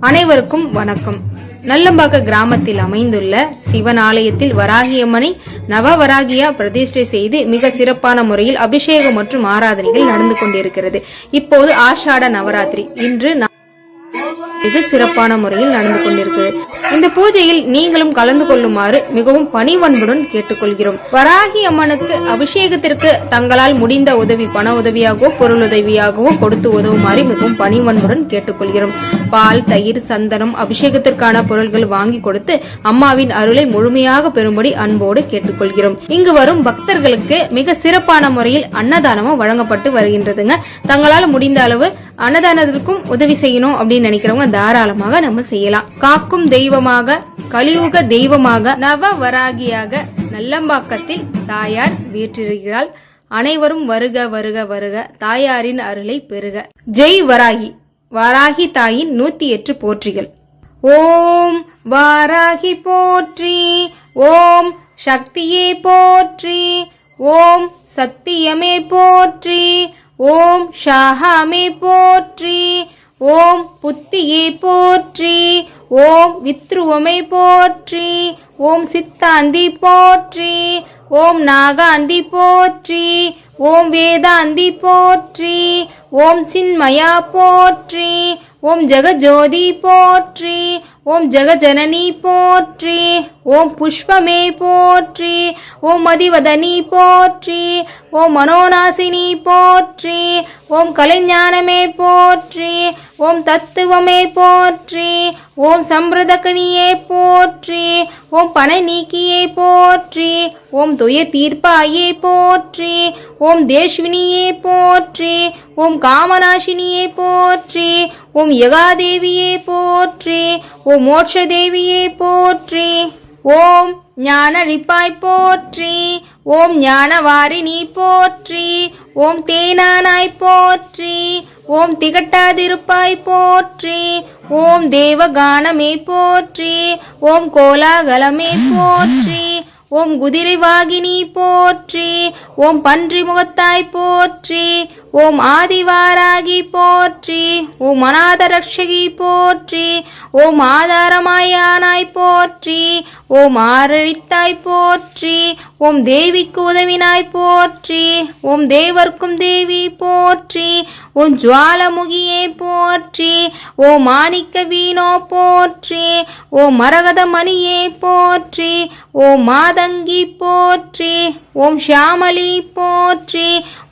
அனைவருக்கும் வணக்கம். நல்லம்பாக்க கிராமத்தில் அமைந்துள்ள சிவன் ஆலயத்தில் வராகியம்மனை நவவராகியா பிரதிஷ்டை செய்து மிக சிறப்பான முறையில் அபிஷேகம் மற்றும் ஆராதனைகள் நடந்து கொண்டிருக்கிறது. இப்போது ஆஷாட நவராத்திரி இன்று மிக சிறப்பான முறையில் நடந்து கொண்டிருக்கிறது. இந்த பூஜையில் நீங்களும் கலந்து கொள்ளுமாறு மிகவும் பணிவன்புடன் கேட்டுக்கொள்கிறோம். வராகி அம்மனுக்கு அபிஷேகத்திற்கு தங்களால் முடிந்த உதவி, பண உதவியாகவோ பொருள் உதவியாகவோ கொடுத்து உதவுமாறு மிகவும் பணிவன்புடன் கேட்டுக்கொள்கிறோம். பால், தயிர், சந்தனம், அபிஷேகத்திற்கான பொருள்கள் வாங்கி கொடுத்து அம்மாவின் அருளை முழுமையாக பெறும்படி அன்போடு கேட்டுக்கொள்கிறோம். இங்கு வரும் பக்தர்களுக்கு மிக சிறப்பான முறையில் அன்னதானமும் வழங்கப்பட்டு வருகின்றதுங்க. தங்களால் முடிந்த அளவு அன்னதானத்திற்கும் உதவி செய்யணும் அப்படின்னு நினைக்கிறவங்க தாராளமாக நம்ம செய்யலாம். காக்கும் தெய்வமாக, கலியுக தெய்வமாக, நவவராகியாக நல்லம்பாக்கத்தில் தாயார் வீற்றிருக்கிறாள். அனைவரும் வருக வருக வருக, தாயாரின் அருளை பெறுக. ஜெய் வராகி. வாராகி தாயின் 108 போற்றிகள். ஓம் வாராகி போற்றி, ஓம் சக்தியே போற்றி, ஓம் சத்தியமே போற்றி, ஓம் ஷாஹாமே போற்றி, ஓம் புத்தியே போற்றி, ஓம் வித்ருவமே போற்றி, ஓம் சித்தாந்தி போற்றி, ஓம் நாகாந்தி போற்றி, ஓம் வேதாந்தி போற்றி, ஓம் சின்மயா போற்றி, ஓம் ஜெகஜோதி போற்றி, ஓம் ஜெகஜனனி போற்றி, ஓம் புஷ்பமே போற்றி, ஓம் மதிவதனி போற்றி, ஓம் மனோநாசினி போற்றி, ஓம் கலைஞானமே போற்றி, ஓம் தத்துவமே போற்றி, ஓம் சம்பிரதகனியே போற்றி, ஓம் பனை நீக்கியே போற்றி, ஓம் துய தீர்ப்பாயே போற்றி, ஓம் தேஷ்வினியே போற்றி, ஓம் காமநாசினியே போற்றி, ஓம் யகாதேவியே போற்றி, ஓம் மோட்ச தேவியே போற்றி, ஓம் ஞானரிப்பாய் போற்றி, ஓம் ஞானவாரிணி போற்றி, ஓம் தேனானாய் போற்றி, ஓம் திகட்டாதிருப்பாய் போற்றி, ஓம் தேவகானமே போற்றி, ஓம் கோலாகலமே போற்றி, ஓம் குதிரை வாகினி போற்றி, ஓம் பன்றி முகத்தாய் போற்றி, ஓம் ஆதிவாராகி போற்றி, ஓம் அநாத ரக்ஷகி போற்றி, ஓம் ஆதாரமாயானாய் போற்றி, ஓம் ஆரழித்தாய் போற்றி, ஓம் தேவிக்கு உதவினாய் போற்றி, ஓம் தேவர்க்கும் தேவி போற்றி, ஓம் ஜுவாலமுகியே போற்றி, ஓம் மாணிக்க வீணோ போற்றி, ஓம் மரகத மணியே போற்றி, ஓம் மாதங்கி போற்றி, ஓம் ஷியாமலி போற்றி,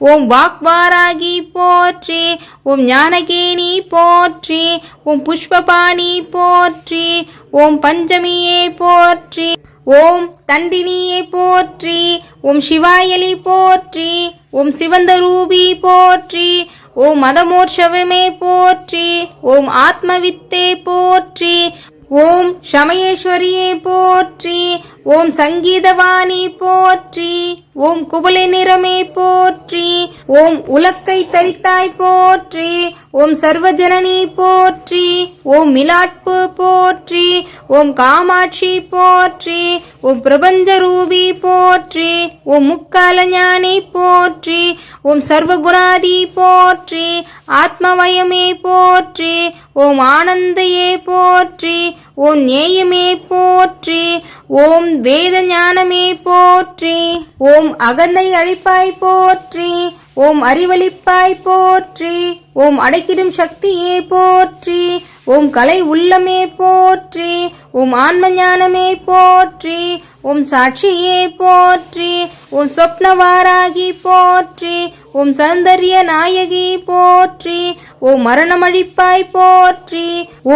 ஓம் வாக்வாராகி போற்றி, ஓம் ஞானகேனி போற்றி, ஓம் புஷ்பபாணி போற்றி, ஓம் பஞ்சமியே போற்றி, ஓம் தண்டினியே போற்றி, ஓம் சிவாயலி போற்றி, ஓம் சிவந்தரூபி போற்றி, ஓம் மதமோர்ஷவமே போற்றி, ஓம் ஆத்மவித்தே போற்றி, ஓம் சமயேஸ்வரியே போற்றி, ஓம் சங்கீதவாணி போற்றி, ஓம் குபலை நிறமே போற்றி, ஓம் உலக்கை தரித்தாய் போற்றி, ஓம் சர்வஜனனி போற்றி, ஓம் மிலாட்பு போற்றி, ஓம் காமாட்சி போற்றி, ஓம் பிரபஞ்சரூபி போற்றி, ஓம் முக்கால ஞானி போற்றி, ஓம் சர்வகுணாதி போற்றி, ஆத்மவயமே போற்றி, ஓம் ஆனந்தையே போற்றி, ஓம் நேயமே போற்றி, ஓம் வேத ஞானமே போற்றி, ஓம் அகந்தை அழிப்பாய் போற்றி, ஓம் அறிவளிப்பாய் போற்றி, ஓம் அடைக்கிடும் சக்தியே போற்றி, ஓம் கலை உள்ளமே போற்றி, ஓம் ஆன்ம ஞானமே போற்றி, ஓம் சாட்சியே போற்றி, ஓம் சொப்னவாராகி போற்றி, ஓம் சௌந்தர்ய நாயகி போற்றி, ஓம் மரணமழிப்பாய் போற்றி,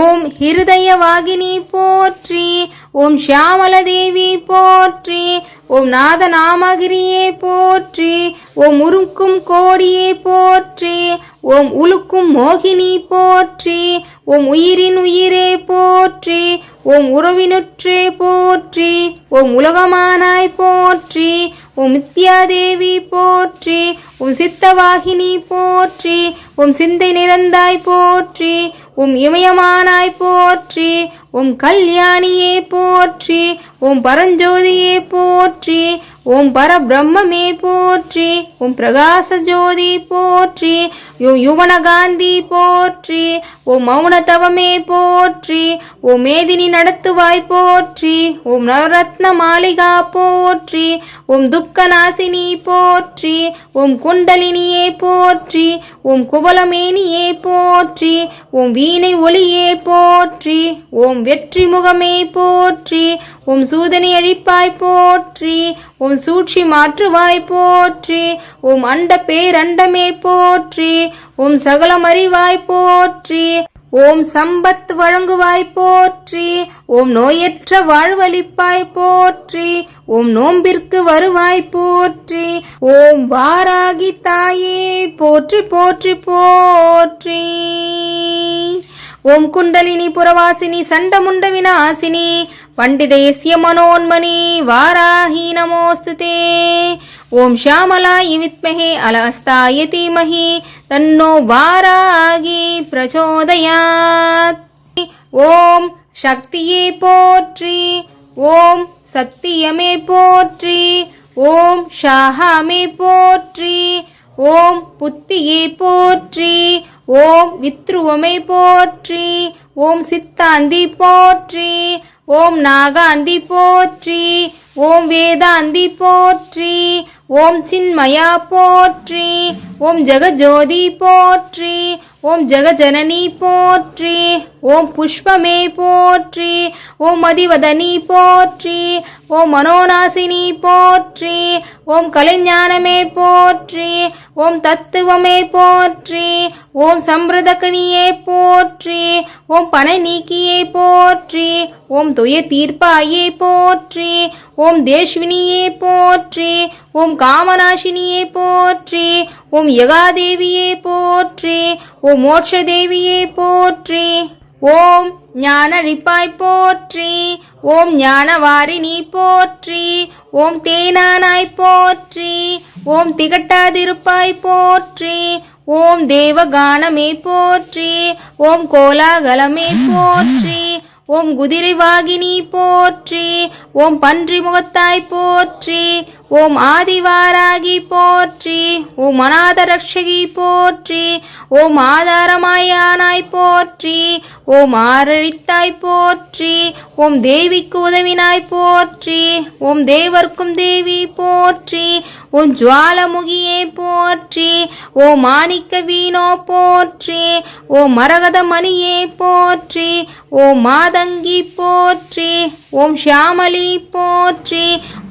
ஓம் ஹிருதய வாகினி போற்றி, ஓம் ஷியாமல தேவி போற்றி, ஓம் நாதநாமகிரியே போற்றி, ஓம் உருக்கும் கோடியே போற்றி, ஓம் உலுக்கும் மோகினி போற்றி, ஓம் உயிரின் உயிரே போற்றி, ஓம் உறவினுற்றே போற்றி, ஓம் உலகமானாய் போற்றி, ஓம் மித்யாதேவி போற்றி, ஓம் சித்தவாகினி போற்றி, ஓம் சிந்தை நிறந்தாய் போற்றி, ஓம் இமயமானாய் போற்றி, ஓம் கல்யாணியே போற்றி, ஓம் பரஞ்சோதியே போற்றி, ஓம் பரபிரம்மே போற்றி, ஓம் பிரகாச ஜோதி போற்றி, ஓம் யுவனகாந்தி போற்றி, ஓம் மௌனதவமே போற்றி, ஓம் மேதினி நடத்துவாய் போற்றி, ஓம் நவரத்ன மாளிகா போற்றி, ஓம் துக்கநாசினி போற்றி, ஓம் குண்டலினியே போற்றி, ஓம் குவலமேனியே போற்றி, ஓம் வீணை ஒளியே போற்றி, ஓம் வெற்றி முகமே போற்றி, ஓம் சூதனை அழிப்பாய் போற்றி, ஓம் சூழ்ச்சி மாற்றுவாய் போற்றி, ஓம் அண்ட பேரண்டமே போற்றி, ஓம் சகலம் அறிவாய் போற்றி, ஓம் சம்பத் வழங்குவாய் போற்றி, ஓம் நோயற்ற வாழ்வளிப்பாய் போற்றி, ஓம் நோம்பிற்கு வருவாய் போற்றி, ஓம் வாராகி தாயே போற்றி போற்றி போற்றி. ஓம் குண்டலினி புரவாசினி சண்டமுண்ட விநாசினி பண்டிதேஸ்ய மனோன்மணி வாராஹி நமோஸ்துதே. ஓம் ஷாமலாய வித்மஹே அலஸ்தாய தீமஹி தன்னோ வாராகி பிரச்சோதயாத். ஓம் சக்தியே போற்றி, ஓம் சத்தியமே போற்றி, ஓம் ஷாஹாமே போற்றி, ஓம் புத்தியே போற்றி, ஓம் வித்ருவமே போற்றி, ஓம் சித்தாந்தி போற்றி, ஓம் நாகாந்தி போற்றி, ஓம் வேதாந்தி போற்றி, ஓம் சின்மயா போற்றி, ஓம் ஜெகஜோதி போற்றி, ஓம் ஜெகஜனனி போற்றி, ஓம் புஷ்பமே போற்றி, ஓம் மதிவதனி போற்றி, ஓம் மனோநாசினி போற்றி, ஓம் கலைஞானமே போற்றி, ஓம் தத்துவமே போற்றி, ஓம் சம்பிரதகனியே போற்றி, ஓம் பனை நீக்கியே போற்றி, ஓம் துயர் தீர்ப்பாயே போற்றி, ஓம் தேஷ்வினியே போற்றி, ஓம் காமநாசினியே போற்றி, ஓம் யகாதேவியே போற்றி, ஓம் மோட்சதேவியே போற்றி, ஓம் ஞானழிப்பாய் போற்றி, ஓம் ஞானவாரிணி போற்றி, ஓம் தேனானாய் போற்றி, ஓம் திகட்டாதிருப்பாய் போற்றி, ஓம் தேவகானமே போற்றி, ஓம் கோலாகலமே போற்றி, ஓம் குதிரை வாகினி போற்றி, ஓம் பன்றி முகத்தாய் போற்றி, ஓம் ஆதிவாராகி போற்றி, ஓம் அநாத ரக்ஷகி போற்றி, ஓம் ஆதாரமாயானாய் போற்றி, ஓம் ஆரழித்தாய் போற்றி, ஓம் தேவிக்கு உதவினாய் போற்றி, ஓம் தேவர்க்கும் தேவி போற்றி, ஓம் ஜுவாலமுகியே போற்றி, ஓம் மாணிக்க வீணோ போற்றி, ஓம் மரகத மணியே போற்றி, ஓம் மாதங்கி போற்றி, ஓம் ஷியாமலி போற்றி,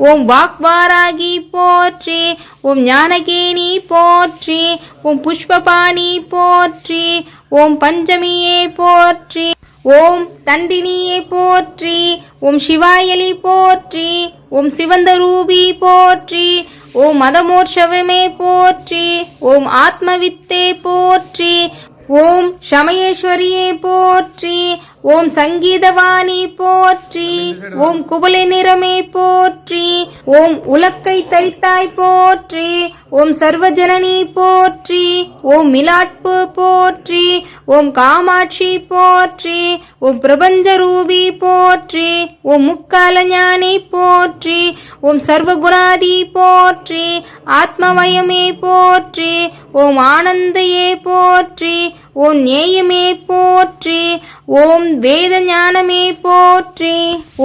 ஓம் வாக்வாராகி போற்றி, ஓம் ஞானகேனி போற்றி, ஓம் புஷ்பபாணி போற்றி, ஓம் பஞ்சமியே போற்றி, ஓம் தண்டினியே போற்றி, ஓம் சிவாயலி போற்றி, ஓம் சிவந்தரூபி போற்றி, ஓம் மதமோட்சவமே போற்றி, ஓம் ஆத்மவித்தே போற்றி, ஓம் சமயேஸ்வரியே போற்றி, ஓம் சங்கீதவாணி போற்றி, ஓம் குவளை நிறமே போற்றி, ஓம் உலக்கை தரித்தாய் போற்றி, ஓம் சர்வஜனனி போற்றி, ஓம் மிலாட்பு போற்றி, ஓம் காமாட்சி போற்றி, ஓம் பிரபஞ்சரூபி போற்றி, ஓம் முக்கால ஞானி போற்றி, ஓம் சர்வகுணாதி போற்றி, ஆத்மவயமே போற்றி, ஓம் ஆனந்தையே போற்றி, ஓம் நேயமே போற்றி, ஓம் வேத ஞானமே போற்றி,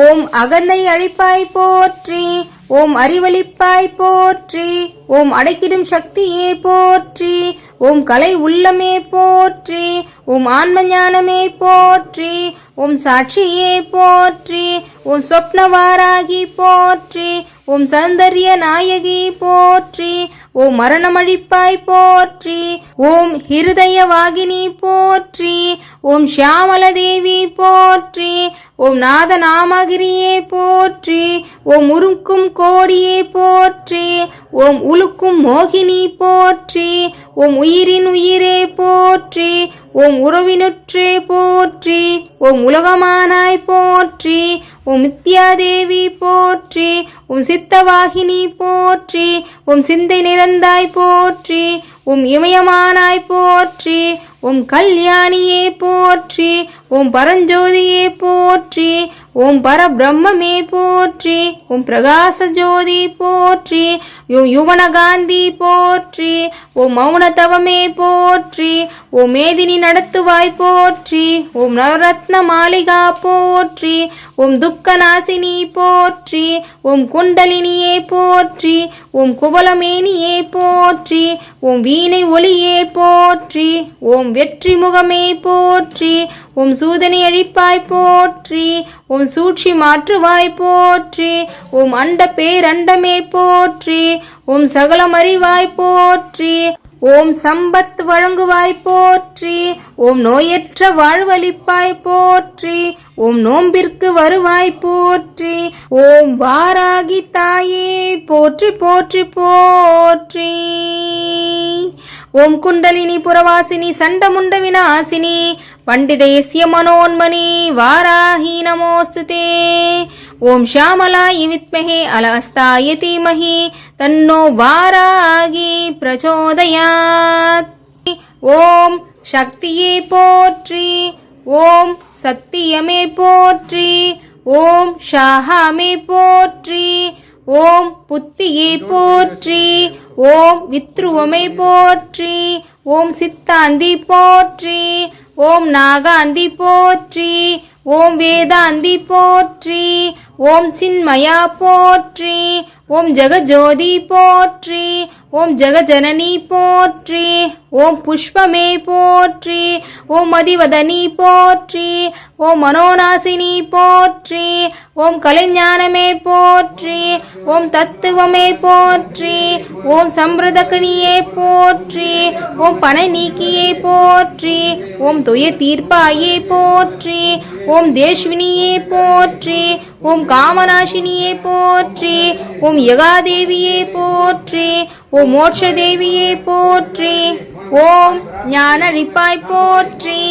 ஓம் அகந்தை அழிப்பாய் போற்றி, ஓம் அறிவளிப்பாய் போற்றி, ஓம் அடைக்கிடும் சக்தியே போற்றி, ஓம் கலை உள்ளமே போற்றி, ஓம் ஆன்ம ஞானமே போற்றி, ஓம் சாட்சியே போற்றி, ஓம் சொப்னவாராகி போற்றி, ஓம் சௌந்தர்ய நாயகி போற்றி, ஓம் மரணமழிப்பாய் போற்றி, ஓம் ஹிருதய வாகினி போற்றி, ஓம் ஷியாமலதேவி போற்றி, ஓம் நாதநாமகிரியே போற்றி, ஓம் உருக்கும் கோடியே போற்றி, ஓம் உலுக்கும் மோகினி போற்றி, ஓம் உயிரின் உயிரே போற்றி, ஓம் உறவினுற்றே போற்றி, ஓம் உலகமானாய் போற்றி, ஓம் வித்யாதேவி போற்றி, ஓம் சித்தவாகினி போற்றி, ஓம் சிந்தை நிறந்தாய் போற்றி, ஓம் இமயமானாய் போற்றி, ஓம் கல்யாணியே போற்றி, ஓம் பரஞ்சோதியே போற்றி, ஓம் பரபிரம்மே போற்றி, ஓம் பிரகாச ஜோதி போற்றி, ஓம் யுவனகாந்தி போற்றி, ஓம் மௌனதவமே போற்றி, ஓம் மேதினி நடத்துவாய் போற்றி, ஓம் நவரத்ன மாளிகா போற்றி, ஓம் துக்கநாசினி போற்றி, ஓம் குண்டலினியே போற்றி, ஓம் குவலமேனியே போற்றி, ஓம் வீணை ஒளியே போற்றி, ஓம் வெற்றி முகமே போற்றி, ஓம் சூதனை அழிப்பாய் போற்றி, ஓம் சூழ்ச்சி மாற்றுவாய் போற்றி, ஓம் அண்ட பேரண்டமே போற்றி, ஓம் சகலமறிவாய் போற்றி, ஓம் சம்பத் வழங்குவாய் போற்றி, ஓம் நோயற்ற வாழ்வளிப்பாய் போற்றி, ஓம் நோம்பிற்கு வருவாய் போற்றி, ஓம் வாராகி தாயே போற்றி போற்றி போற்றி. ஓம் குண்டலினி புரவாசினி சண்டமுண்ட விநாசினி பண்டிதேஸ்ய மனோன்மணி வாராஹி நமோஸ்துதே. ஓம் ஷாமலாய வித்மஹே அலஹஸ்தாய தீமஹி தன்னோ வாராகி பிரச்சோதயாத். ஓம் சக்தியே போற்றி, ஓம் சத்தியமே போற்றி, ஓம் ஷாஹாமே போற்றி, ஓம் புத்தியே போற்றி, ஓம் வித்ருவமே போற்றி, ஓம் சித்தாந்தி போற்றி, ஓம் நாகாந்தி போற்றி, ஓம் வேதாந்தி போற்றி, ஓம் சின்மயா போற்றி, ஓம் ஜெகஜோதி போற்றி, ஓம் ஜெகஜனனி போற்றி, ஓம் புஷ்பமே போற்றி, ஓம் மதிவதனி போற்றி, ஓம் மனோநாசினி போற்றி, ஓம் கலைஞானமே போற்றி, ஓம் தத்துவமே போற்றி, ஓம் சம்பிரதகனியே போற்றி, ஓம் பனை நீக்கியே போற்றி, ஓம் துய தீர்ப்பாயே போற்றி, ஓம் தேஷ்வினியே போற்றி, ஓம் காமநாசினியே போற்றி, ஓம் யகாதேவியே போற்றி, ஓம் மோட்ச தேவியே போற்றி, ஓம் ஞானரிப்பாய் போற்றி,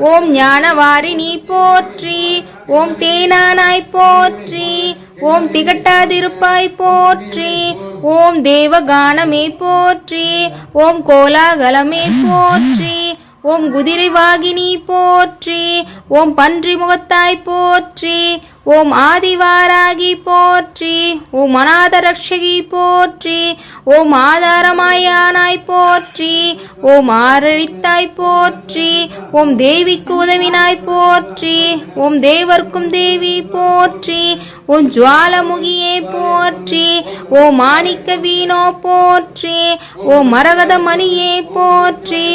ஓம் ஞானவாரிணி போற்றி, ஓம் தேனானாய் போற்றி, ஓம் திகட்டாதிருப்பாய் போற்றி, ஓம் தேவகானமே போற்றி, ஓம் கோலாகலமே போற்றி, ஓம் குதிரை வாகினி போற்றி, ஓம் பன்றி முகத்தாய் போற்றி, ஓம் ஆதிவாராகி போற்றி, ஓம் அநாத ரக்ஷகி போற்றி, ஓம் ஆதாரமாயானாய் போற்றி, ஓம் ஆரழித்தாய் போற்றி, ஓம் தேவிக்கு உதவினாய் போற்றி, ஓம் தேவர்க்கும் தேவி போற்றி, ஓம் ஜுவாலமுகியே போற்றி, ஓம் மாணிக்க வீணோ போற்றி, ஓம் மரகத மணியே போற்றி,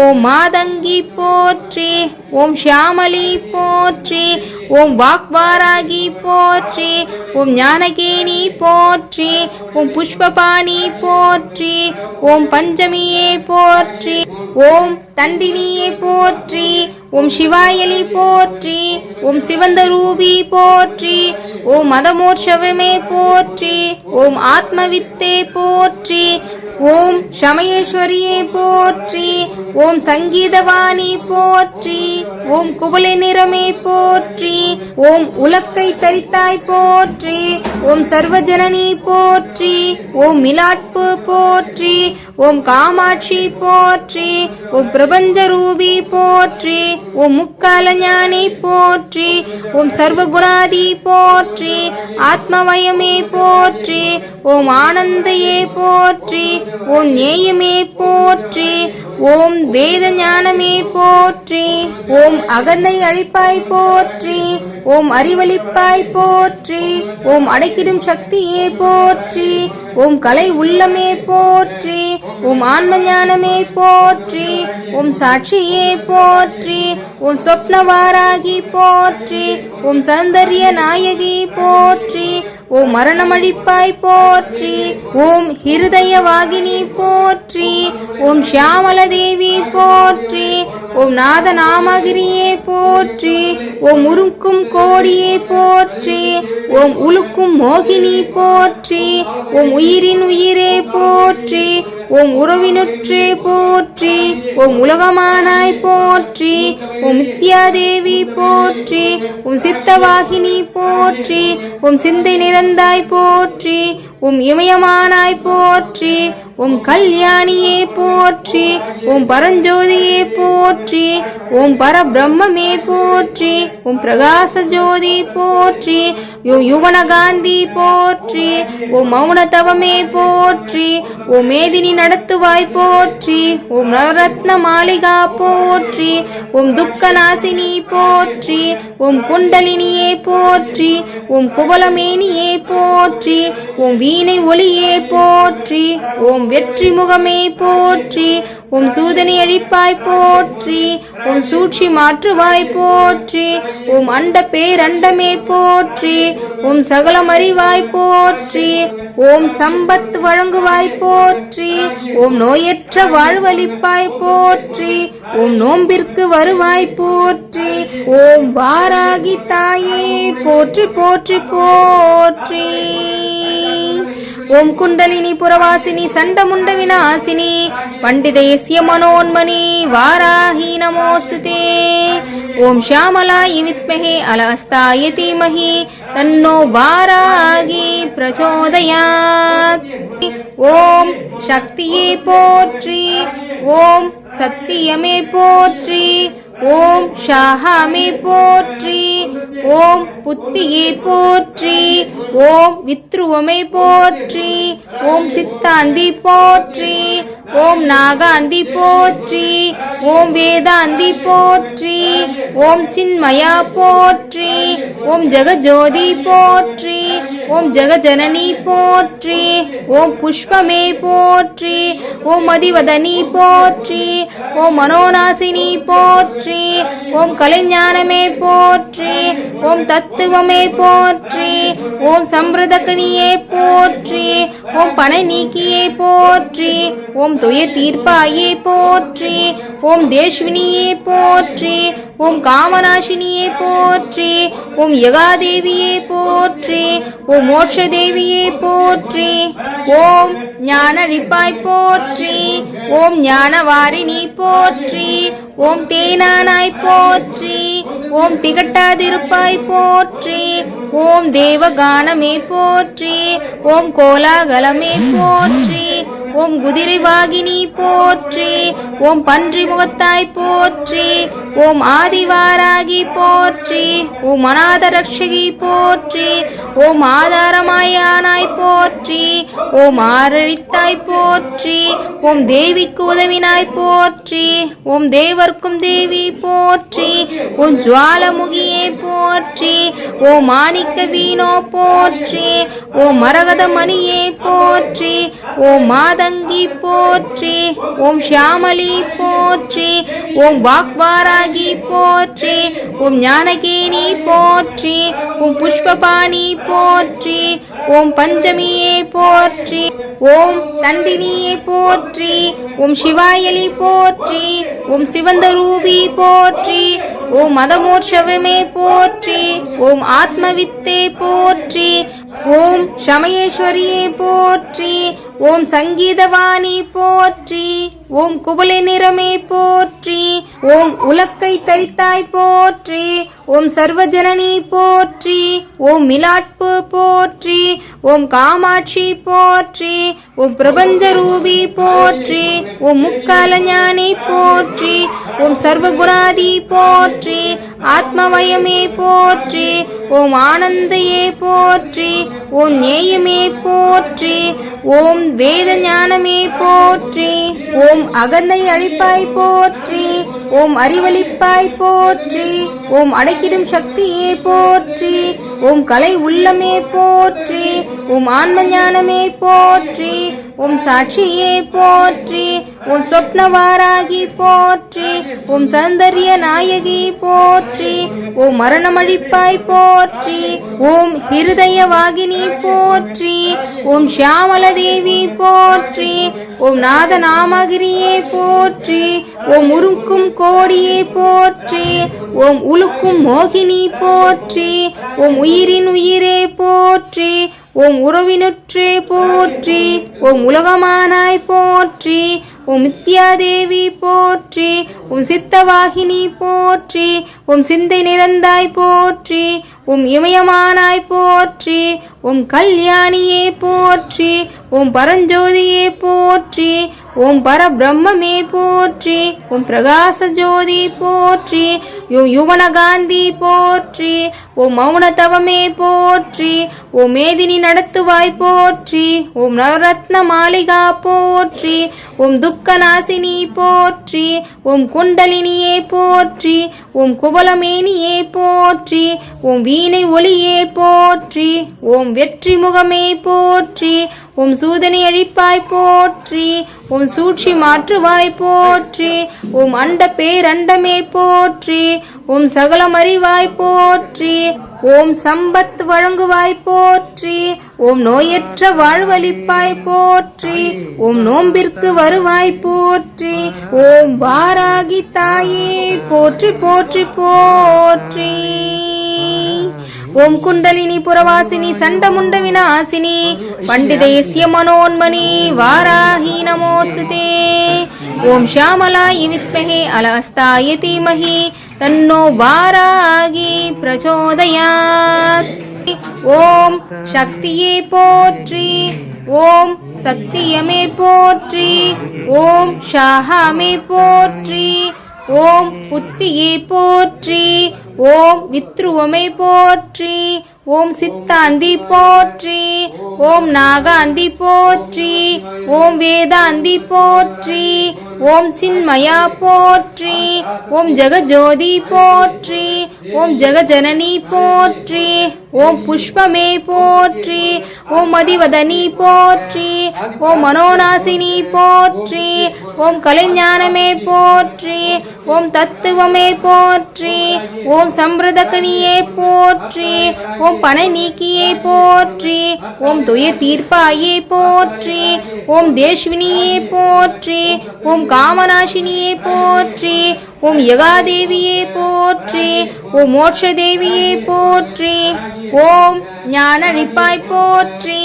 ஓம் மாதங்கி போற்றி, ஓம் ஷியாமலி போற்றி, ஓம் வாக்வாராகி போற்றி, ஓம் ஞானகேனி போற்றி, ஓம் புஷ்பபாணி போற்றி, ஓம் பஞ்சமியே போற்றி, ஓம் தண்டினியே போற்றி, ஓம் சிவாயலி போற்றி, ஓம் சிவந்த ரூபி போற்றி, ஓம் மதமோற்சவமே போற்றி, ஓம் ஆத்மவித்தே போற்றி, ஓம் சமயேஸ்வரியே போற்றி, ஓம் சங்கீதவாணி போற்றி, ஓம் குவளை நிறமே போற்றி, ஓம் உலக்கை தரித்தாய் போற்றி, ஓம் சர்வஜனனி போற்றி, ஓம் மிலாட்பு போற்றி, ஓம் காமாட்சி போற்றி, ஓம் பிரபஞ்ச ரூபி போற்றி, ஓம் முக்கால ஞானி போற்றி, ஓம் சர்வகுணாதி போற்றி, ஆத்மவயமே போற்றி, ஓம் ஆனந்தையே போற்றி, ஓம் நேயமே போற்றி, ஓம் வேத ஞானமே போற்றி, ஓம் அகந்தை அழிப்பாய் போற்றி, ஓம் அறிவளிப்பாய் போற்றி, ஓம் அடைக்கிடும் சக்தியே போற்றி, ஓம் கலை உள்ளமே போற்றி, ஓம் ஆன்ம ஞானமே போற்றி, ஓம் சாட்சியே போற்றி, ஓம் சொப்னவாராகி போற்றி, ஓம் சௌந்தர்ய நாயகி போற்றி, ஓம் மரணமழிப்பாய் போற்றி, ஓம் ஹிருதய வாகினி போற்றி, ஓம் ஷியாமல தேவி போற்றி, ஓம் நாதநாமகிரியே போற்றி, ஓம் உருக்கும் கோடியே போற்றி, ஓம் உலுக்கும் மோகினி போற்றி, ஓம் உயிரின் உயிரே போற்றி, ஓம் உறவினுற்றே போற்றி, ஓம் உலகமானாய் போற்றி, ஓம் வித்யாதேவி போற்றி, ஓம் சித்தவாகினி போற்றி, ஓம் சிந்தை நிறந்தாய் போற்றி, ஓம் இமயமானாய் போற்றி, ஓம் கல்யாணியே போற்றி, ஓம் பரஞ்சோதியே போற்றி, ஓம் பரபிரம்மே போற்றி, ஓம் பிரகாச ஜோதி போற்றி, ஓம் யுவனகாந்தி போற்றி, ஓம் மௌனதவமே போற்றி, ஓம் மேதினி நடத்துவாய் போற்றி, ஓம் நவரத்ன மாளிகா போற்றி, ஓம் துக்கநாசினி போற்றி, ஓம் குண்டலினியே போற்றி, ஓம் குவலமேனியே போற்றி, ஓம் வீணை ஒளியே போற்றி, ஓம் வெற்றி முகமே போற்றி, ஓம் சூதனை அழிப்பாய் போற்றி, ஓம் சூழ்ச்சி மாற்றுவாய் போற்றி, ஓம் அண்ட பேரண்டமே போற்றி, ஓம் சகலம் அறிவாய் போற்றி, ஓம் சம்பத் வழங்குவாய் போற்றி, ஓம் நோயற்ற வாழ்வழிப்பாய் போற்றி, ஓம் நோம்பிற்கு வருவாய் போற்றி, ஓம் வாராகி தாயே போற்றி போற்றி போற்றி. ஓம் குண்டலினி புரவாசினி சண்டமுண்ட விநாசினி பண்டிதேஸ்ய மனோன்மணி வாராஹி நமோஸ்துதே. ஓம் ஷாமலாய வித்மஹே அலஹஸ்தாய தீமஹி தன்னோ வாராகி பிரச்சோதயாத். ஓம் சக்தியே போற்றி, ஓம் சத்தியமே போற்றி, ஓம் ஷாஹாமே போற்றி, ஓம் புத்தியே போற்றி, ஓம் வித்ருவமே போற்றி, ஓம் சித்தாந்தி போற்றி, ஓம் நாகாந்தி போற்றி, ஓம் வேதாந்தி போற்றி, ஓம் சின்மயா போற்றி, ஓம் ஜெகஜோதி போற்றி, ஓம் ஜெகஜனனி போற்றி, ஓம் புஷ்பமே போற்றி, ஓம் மதிவதனி போற்றி, ஓம் மனோநாசினி போற்றி, ஓம் கலைஞானமே போற்றி, ஓம் தத்துவமே போற்றி, ஓம் சம்பிரதகனியே போற்றி, ஓம் பனை நீக்கியே போற்றி, ஓம் துயர் தீர்ப்பாயே போற்றி, ஓம் தேஷ்வினியே போற்றி, ஓம் காமநாசினியே போற்றி, ஓம் யகாதேவியே போற்றி, ஓம் மோட்சதேவியே போற்றி, ஓம் ஞானரிப்பாய் போற்றி, ஓம் ஞானவாரிணி போற்றி, ஓம் தேனானாய் போற்றி, ஓம் திகட்டாதிருப்பாய் போற்றி, ஓம் தேவகானமே போற்றி, ஓம் கோலாகலமே போற்றி, ஓம் குதிரை வாகினி போற்றி, ஓம் பன்றி முகத்தாய் போற்றி, ஓம் ஆதிவாராகி போற்றி, ஓம் அநாத ரக்ஷகி போற்றி, ஓம் ஆதாரமாயானாய் போற்றி, ஓம் ஆரழித்தாய் போற்றி, ஓம் தேவிக்கு உதவினாய் போற்றி, ஓம் தேவர்க்கும் தேவி போற்றி, ஓம் ஜுவாலமுகியே போற்றி, ஓம் மாணிக்க வீணோ போற்றி, ஓம் மரகத மணியே போற்றி, ஓம் மாதங்கி போற்றி, ஓம் ஷியாமலி போற்றி, ஓம் வாக்வாராகி போற்றி, ஓம் ஞானகேனி போற்றி, ஓம் புஷ்பபாணி போற்றி, ஓம் பஞ்சமியே போற்றி, ஓம் தண்டினியே போற்றி, ஓம் சிவாயலி போற்றி, ஓம் சிவந்தரூபி போற்றி, ஓம் மதமோட்சவமே போற்றி, ஓம் ஆத்மவித்தே போற்றி, ஓம் சமயேஸ்வரியே போற்றி, ஓம் சங்கீதவாணி போற்றி, ஓம் குவளை நிறமே போற்றி, ஓம் உலக்கை தரித்தாய் போற்றி, ஓம் சர்வஜனனி போற்றி, ஓம் மிலாட்பு போற்றி, ஓம் காமாட்சி போற்றி, ஓம் பிரபஞ்சரூபி போற்றி, ஓம் முக்கால ஞானி போற்றி, ஓம் சர்வகுணாதி போற்றி, ஆத்மவயமே போற்றி, ஓம் ஆனந்தையே போற்றி, ஓம் நேயமே போற்றி, ஓம் வேத ஞானமே போற்றி, ஓம் அகந்தை அழிப்பாய் போற்றி, ஓம் அறிவளிப்பாய் போற்றி, ஓம் அடக்கிடும் சக்தியே போற்றி, ஓம் கலை உள்ளமே போற்றி, ஓம் ஆன்ம ஞானமே போற்றி, ஓம் சாட்சியே போற்றி, ஓம் சொப்னவாராகி போற்றி, ஓம் சௌந்தர்ய நாயகி போற்றி, ஓம் மரணமழிப்பாய் போற்றி, ஓம் ஹிருதய வாகினி போற்றி, ஓம் ஷியாமல தேவி போற்றி, ஓம் நாத நாமகிரியே போற்றி. ஓம் உருக்கும் கோடியே போற்றி. ஓம் உலுக்கும் மோகினி போற்றி. ஓம் உயிரின் உயிரே போற்றி. ஓம் உறவினுற்றே போற்றி. ஓம் உலகமானாய் போற்றி. ஓம் நித்யாதேவி போற்றி. ஓம் சித்தவாகினி போற்றி. ஓம் சிந்தை நிறந்தாய் போற்றி. ஓம் இமயமானாய் போற்றி. ஓம் கல்யாணியே போற்றி. ஓம் பரஞ்சோதியே போற்றி. ஓம் பரபிரம்மே போற்றி. ஓம் பிரகாச ஜோதி போற்றி. ஓம் யுவனகாந்தி போற்றி. ஓம் மௌனதவமே போற்றி. ஓம் மேதினி நடத்துவாய் போற்றி. ஓம் நவரத்ன மாளிகா போற்றி. ஓம் துக்கநாசினி போற்றி. ஓம் குண்டலினியே போற்றி. ஓம் குபலமேனியே போற்றி. ஓம் வீணை ஒளியே போற்றி. ஓம் வெற்றி முகமே போற்றி. ஓம் சூதனை அழிப்பாய் போற்றி. ஓம் சூழ்ச்சி மாற்றுவாய் போற்றி. ஓம் அண்ட பேரண்டமே போற்றி. ஓம் சகலம் அறிவாய் போற்றி. ஓம் சம்பத் வழங்குவாய் போற்றி. ஓம் நோயற்ற வாழ்வளிப்பாய் போற்றி. ஓம் நோம்பிற்கு வருவாய் போற்றி. ஓம் வாராகி தாயே போற்றி போற்றி போற்றி. ஓம் குண்டலினி புரவாசினி சண்டமுண்ட விநாசினி பண்டிதேஸ்ய மனோன்மணி வாராஹி நமோஸ்துதே. ஓம் ஷாமலாய வித்மஹே அலஹஸ்தாய தீமஹி தன்னோ வாராகி பிரச்சோதயாத். ஓம் சக்தியே போற்றி. ஓம் சத்தியமே போற்றி. ஓம் ஷாஹாமே போற்றி. ஓம் புத்தியே போற்றி. ஓம் வித்ருவமே போற்றி. ஓம் சித்தாந்தி போற்றி. ஓம் நாகாந்தி போற்றி. ஓம் வேதாந்தி போற்றி. ஓம் சின்மயா போற்றி. ஓம் ஜெகஜோதி போற்றி. ஓம் ஜெகஜனனி போற்றி. ஓம் புஷ்பமே போற்றி. ஓம் மதிவதனி போற்றி. ஓம் மனோநாசினி போற்றி. ஓம் கலைஞானமே போற்றி. ஓம் தத்துவமே போற்றி. ஓம் சம்பிரதகனியே போற்றி. ஓம் பனை நீக்கியே போற்றி. ஓம் துயர் தீர்ப்பாயே போற்றி. ஓம் தேஷ்வினியே போற்றி. ஓம் காமநாசினியே போற்றி. ஓம் யகாதேவியே போற்றி. ஓம் மோட்ச தேவியே போற்றி. ஓம் ஞானழிப்பாய் போற்றி.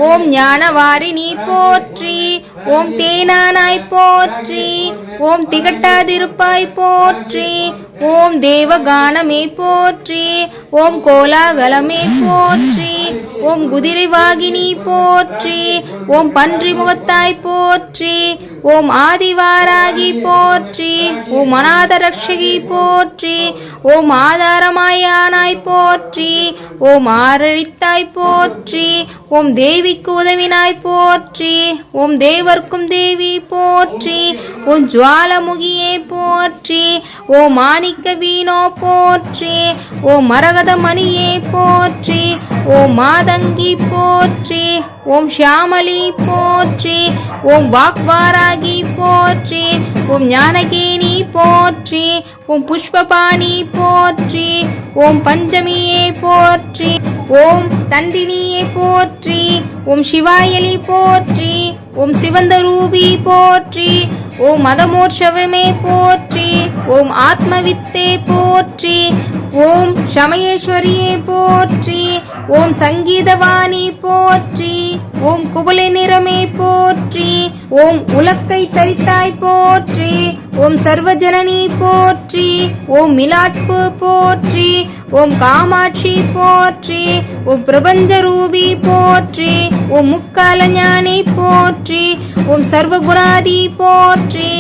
ஓம் ஞானவாரிணி போற்றி. ஓம் தேனானாய் போற்றி. ஓம் திகட்டாதிருப்பாய் போற்றி. ஓம் தேவகானமே போற்றி. ஓம் கோலாகலமே போற்றி. ஓம் குதிரை வாகினி போற்றி. ஓம் பன்றி முகத்தாய் போற்றி. ஓம் ஆதிவாராகி போற்றி. ஓம் அநாத ரக்ஷகி போற்றி. ஓம் ஆதாரமாயானாய் போற்றி. ஓம் ஆரழித்தாய் போற்றி. ஓம் தேவிக்கு உதவினாய் போற்றி. ஓம் தேவர்க்கும் தேவி போற்றி. ஓம் ஜுவாலமுகியே போற்றி. ஓம் மாணிக்க வீணோ போற்றி. ஓம் மரகத மணியே போற்றி. ஓம் மாதங்கி போற்றி. ஓம் ஷியாமலி போற்றி. ஓம் வாக்வாராகி போற்றி. ஓம் ஞானகேனி போற்றி. ஓம் புஷ்பபாணி போற்றி. ஓம் பஞ்சமியே போற்றி. ஓம் தண்டினியே போற்றி. ஓம் சிவாயலி போற்றி. ஓம் சிவந்த ரூபி போற்றி. ஓம் மதமோற்சவமே போற்றி. ஓம் ஆத்மவித்தே போற்றி. ஓம் சமயேஸ்வரியே போற்றி. ஓம் சங்கீதவாணி போற்றி. ஓம் குவளை நிறமே போற்றி. ஓம் உலக்கை தரித்தாய் போற்றி. ஓம் சர்வஜனனி போற்றி. ஓம் மிலாட்பு போற்றி. ஓம் காமாட்சி போற்றி. ஓம் பிரபஞ்ச ரூபி போற்றி. ஓம் முக்கால ஞானி போற்றி. ஓம் சர்வகுணாதி போற்றி.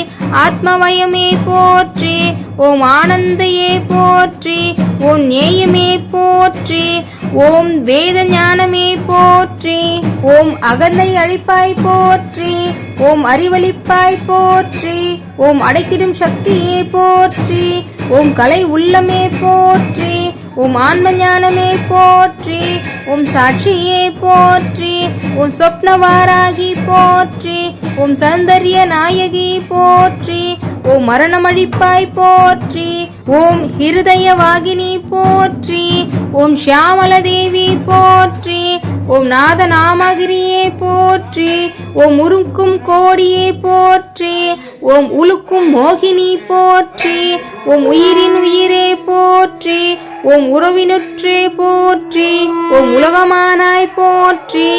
ஆத்மவயமே போற்றி. ஓம் ஆனந்தையே போற்றி. ஓம் நேயமே போற்றி. ஓம் வேத ஞானமே போற்றி. ஓம் அகந்தை அழிப்பாய் போற்றி. ஓம் அறிவளிப்பாய் போற்றி. ஓம் அடைக்கிடும் சக்தியே போற்றி. ஓம் கலை உள்ளமே போற்றி. ஓம் ஆன்ம ஞானமே போற்றி. ஓம் சாட்சியே போற்றி. ஓம் சொப்னவாராகி போற்றி. ஓம் சௌந்தர்ய நாயகி போற்றி. ஓம் மரணமழிப்பாய் போற்றி. ஓம் ஹிருதய வாகினி போற்றி. ஓம் ஷியாமல தேவி போற்றி. ஓம் நாதநாமகிரியே போற்றி. ஓம் உருக்கும் கோடியே போற்றி. ஓம் உலுக்கும் மோகினி போற்றி. ஓம் உயிரின் உயிரே போற்றி. ஓம் உறவினுற்றே போற்றி. ஓம் உலகமானாய் போற்றி.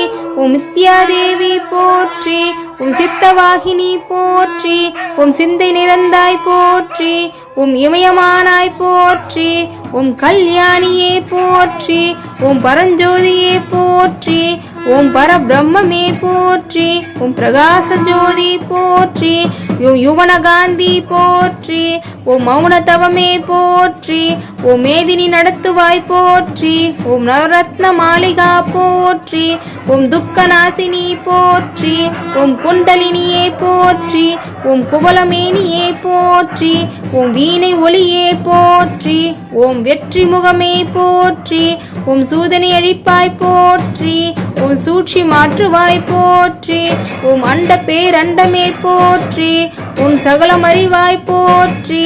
ஓம் நித்யாதேவி போற்றி. ஓம் சித்தவாகினி போற்றி. ஓம் சிந்தை நிறந்தாய் போற்றி. ஓம் இமயமானாய் போற்றி. ஓம் கல்யாணியே போற்றி. ஓம் பரஞ்சோதியே போற்றி. ஓம் பரபிரம்மே போற்றி. ஓம் பிரகாச ஜோதி போற்றி. ஓம் யுவனகாந்தி போற்றி. ஓம் மௌனதவமே போற்றி. ஓம் மேதினி நடத்துவாய் போற்றி. ஓம் நவரத்ன மாளிகா போற்றி. ஓம் துக்கநாசினி போற்றி. ஓம் குண்டலினியே போற்றி. ஓம் குவலமேனியே போற்றி. ஓம் வீணை ஒளியே போற்றி. ஓம் வெற்றி முகமே போற்றி. ஓம் சூதனை அழிப்பாய் போற்றி. ஓம் சூழ்ச்சி மாற்றுவாய் போற்றி. ஓம் அண்ட பேரண்டமே போற்றி. ஓம் சகலம் அறிவாய் போற்றி.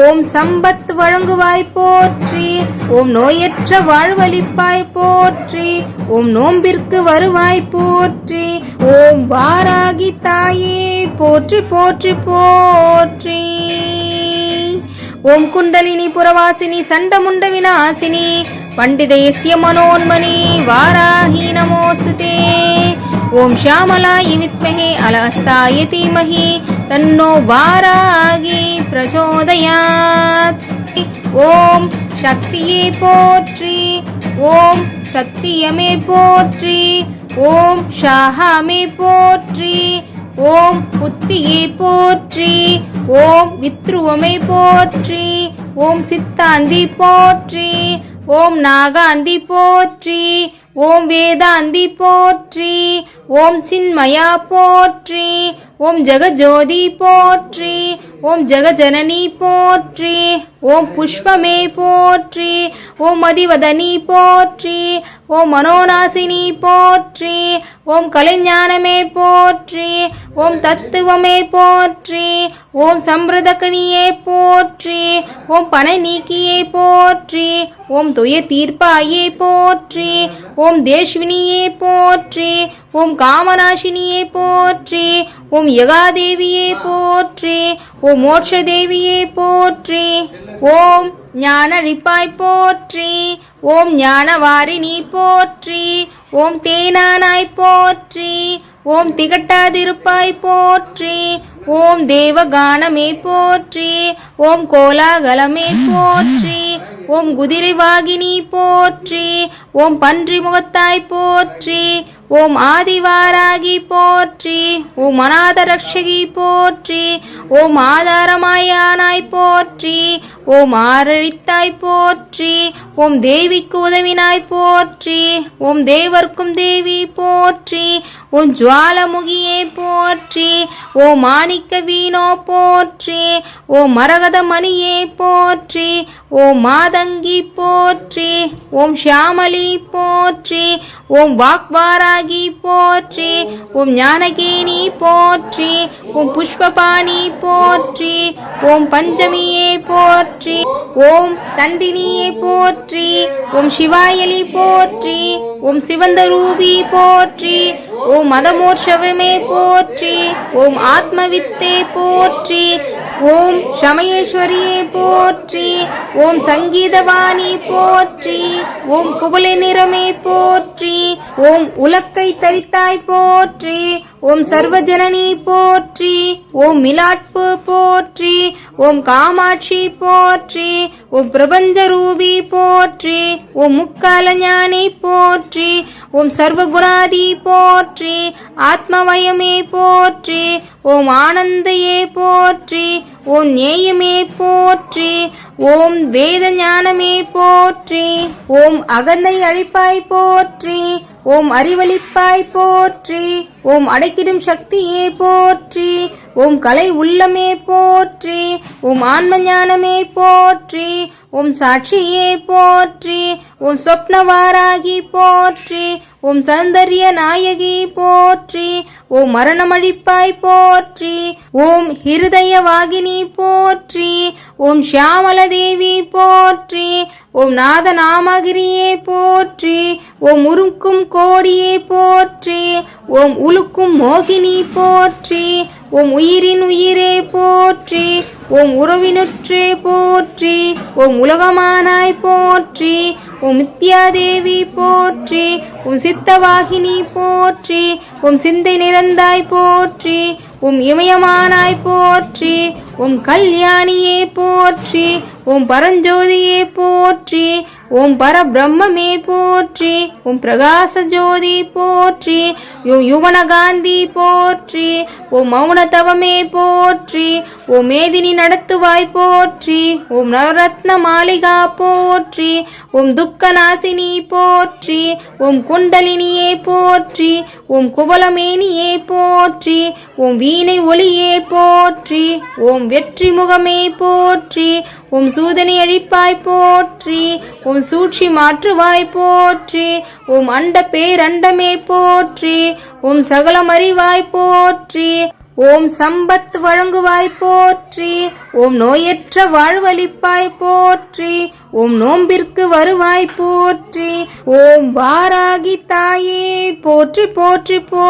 ஓம் சம்பத் வழங்குவாய் போற்றி. ஓம் நோயற்ற வாழ்வழிப்பாய் போற்றி. ஓம் நோம்பிற்கு வருவாய் போற்றி. ஓம் வாராகி தாயே போற்றி போற்றி போற்றி. ஓம் குண்டலினி புரவாசினி சண்டமுண்ட விநாசினி பண்டிதயஸ்ய மனோன்மணி வாராஹி நமோஸ்துதே. ஓம் ஷியாமலாய வித்மஹே அலஹஸ்தாய தீமஹி தன்னோ வாராகி பிரச்சோதயாத். ஓம் சக்தியே போற்றி. ஓம் சத்தியமே போற்றி. ஓம் ஷாஹாமே போற்றி. ஓம் புத்தியே போற்றி. ஓம் வித்ருவமே போற்றி. ஓம் சித்தாந்தி போற்றி. ஓம் நாகாந்தி போற்றி. ஓம் வேதாந்தி போற்றி. ஓம் சின்மயா போற்றி. ஓம் ஜெகஜோதி போற்றி. ஓம் ஜெகஜனனி போற்றி. ஓம் புஷ்பமே போற்றி. ஓம் மதிவதனி போற்றி. ஓம் மனோநாசினி போற்றி. ஓம் கலைஞானமே போற்றி. ஓம் தத்துவமே போற்றி. ஓம் சம்பிரதகனியே போற்றி. ஓம் பனை நீக்கியே போற்றி. ஓம் துய தீர்ப்பாயே போற்றி. ஓம் தேஷ்வினியே போற்றி. ஓம் காமநாசினியே போற்றி. ஓம் யகாதேவியே போற்றி. ஓம் மோட்சதேவியே போற்றி. ஓம் ஞானழிப்பாய் போற்றி. ஓம் ஞானவாரிணி போற்றி. ஓம் தேனானாய் போற்றி. ஓம் திகட்டாதிருப்பாய் போற்றி. ஓம் தேவகானமே போற்றி. ஓம் கோலாகலமே போற்றி. ஓம் குதிரை வாகினி போற்றி. ஓம் பன்றி முகத்தாய் போற்றி. ஓம் ஆதிவாராகி போற்றி. ஓம் அநாத ரக்ஷகி போற்றி. ஓம் ஆதாரமாயானாய் போற்றி. ஓம் ஆரழித்தாய் போற்றி. ஓம் தேவிக்கு உதவினாய் போற்றி. ஓம் தேவர்க்கும் தேவி போற்றி. ஓம் ஜுவாலமுகியே போற்றி. ஓம் மாணிக்க வீணோ போற்றி. ஓம் மரகத மணியே போற்றி. ஓம் மாதங்கி போற்றி. ஓம் ஷியாமலி போற்றி. ஓம் வாக்வாராகி போற்றி. ஓம் ஞானகேனி போற்றி. ஓம் புஷ்பபாணி போற்றி. ஓம் பஞ்சமியே போற்றி. ஓம் தண்டினியே போற்றி. ஓம் சிவாயலி போற்றி. ஓம் சிவந்த ரூபி போற்றி. ஓம் மதமோட்சவமே போற்றி. ஓம் ஆத்மவித்தே போற்றி. ஓம் சமயேஸ்வரியே போற்றி. ஓம் சங்கீதவாணி போற்றி. ஓம் குவளை நிறமே போற்றி. ஓம் உலக்கை தரித்தாய் போற்றி. ஓம் சர்வஜனனி போற்றி. ஓம் மிலாட்பு போற்றி. ஓம் காமாட்சி போற்றி. ஓம் பிரபஞ்ச ரூபி போற்றி. ஓம் முக்கால ஞானி போற்றி. ஓம் சர்வகுணாதி போற்றி. ஆத்மவயமே போற்றி. ஓம் ஆனந்தையே போற்றி. ஓம் நேயமே போற்றி. ஓம் வேத ஞானமே போற்றி. ஓம் அகந்தை அழிப்பாய் போற்றி. ஓம் அறிவளிப்பாய் போற்றி. ஓம் அடைக்கிடும் சக்தியே போற்றி. ஓம் கலை உள்ளமே போற்றி. ஓம் ஆன்ம ஞானமே போற்றி. ஓம் சாட்சியே போற்றி. ஓம் சொப்னவாராகி போற்றி. ஓம் சௌந்தர்ய நாயகி போற்றி. ஓம் மரணமழிப்பாய் போற்றி. ஓம் ஹிருதய வாகினி போற்றி. ஓம் ஷியாமல தேவி போற்றி. ஓம் நாத நாமகிரியே போற்றி. ஓம் உருக்கும் கோடியே போற்றி. ஓம் உலுக்கும் மோகினி போற்றி. ஓம் உயிரின் உயிரே போற்றி. ஓம் உறவினுற்றே போற்றி. ஓம் உலகமானாய் போற்றி. ஓம் வித்யாதேவி போற்றி. ஓம் சித்தவாகினி போற்றி. ஓம் சிந்தை நிறந்தாய் போற்றி. ஓம் இமயமானாய் போற்றி. ஓம் கல்யாணியே போற்றி. ஓம் பரஞ்சோதியே போற்றி. ஓம் பரபிரம்மே போற்றி. ஓம் பிரகாச ஜோதி போற்றி. ஓம் யுவனகாந்தி போற்றி. ஓம் மௌனதவமே போற்றி. ஓம் மேதினி நடத்துவாய் போற்றி. ஓம் நவரத்ன மாளிகா போற்றி. ஓம் துக்கநாசினி போற்றி. ஓம் குண்டலினியே போற்றி. ஓம் குவலமேனியே போற்றி. ஓம் வீணை ஒளியே போற்றி. ஓம் வெற்றி முகமே போற்றி. ஓம் சூதனை அழிப்பாய் போற்றி. ஓம் சூழ்ச்சி மாற்றுவாய் போற்றி. ஓம் அண்ட பேரண்டமே போற்றி. ஓம் சகலம் அறிவாய் போற்றி. ஓம் சம்பத் வழங்குவாய் போற்றி. ஓம் நோயற்ற வாழ்வளிப்பாய் போற்றி. ஓம் நோம்பிற்கு வருவாய் போற்றி. ஓம் வாராகி தாயே போற்றி போற்றி போ